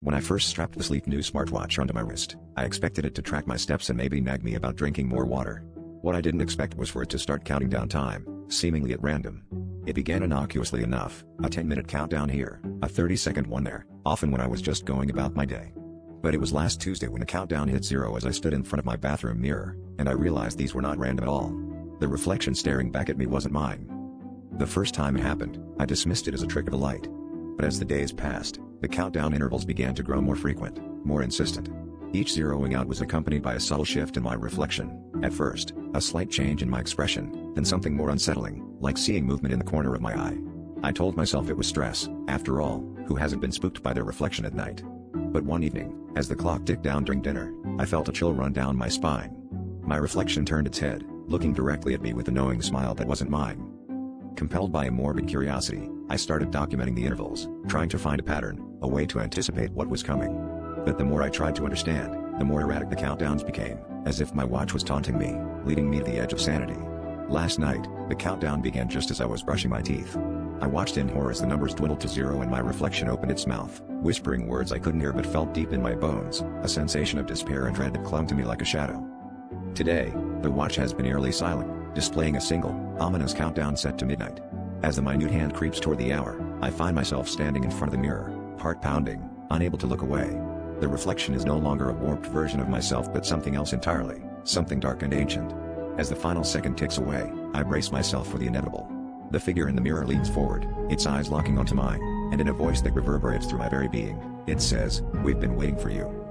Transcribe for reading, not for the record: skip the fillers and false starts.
When I first strapped the sleek new smartwatch onto my wrist, I expected it to track my steps and maybe nag me about drinking more water. What I didn't expect was for it to start counting down time, seemingly at random. It began innocuously enough, a 10-minute countdown here, a 30-second one there, often when I was just going about my day. But it was last Tuesday when the countdown hit 0 as I stood in front of my bathroom mirror, and I realized these were not random at all. The reflection staring back at me wasn't mine. The first time it happened, I dismissed it as a trick of the light. But as the days passed, the countdown intervals began to grow more frequent, more insistent. Each zeroing out was accompanied by a subtle shift in my reflection. At first, a slight change in my expression, then something more unsettling, like seeing movement in the corner of my eye. I told myself it was stress. After all, who hasn't been spooked by their reflection at night? But one evening, as the clock ticked down during dinner, I felt a chill run down my spine. My reflection turned its head, looking directly at me with a knowing smile that wasn't mine. Compelled by a morbid curiosity, I started documenting the intervals, trying to find a pattern, a way to anticipate what was coming. But the more I tried to understand, the more erratic the countdowns became, as if my watch was taunting me, leading me to the edge of sanity. Last night, the countdown began just as I was brushing my teeth. I watched in horror as the numbers dwindled to 0 and my reflection opened its mouth, whispering words I couldn't hear but felt deep in my bones. A sensation of despair and dread that clung to me like a shadow. Today, the watch has been eerily silent, displaying a single, ominous countdown set to midnight. As the minute hand creeps toward the hour, I find myself standing in front of the mirror, heart pounding, unable to look away. The reflection is no longer a warped version of myself but something else entirely, something dark and ancient. As the final second ticks away, I brace myself for the inevitable. The figure in the mirror leans forward, its eyes locking onto mine, and in a voice that reverberates through my very being, it says, "We've been waiting for you."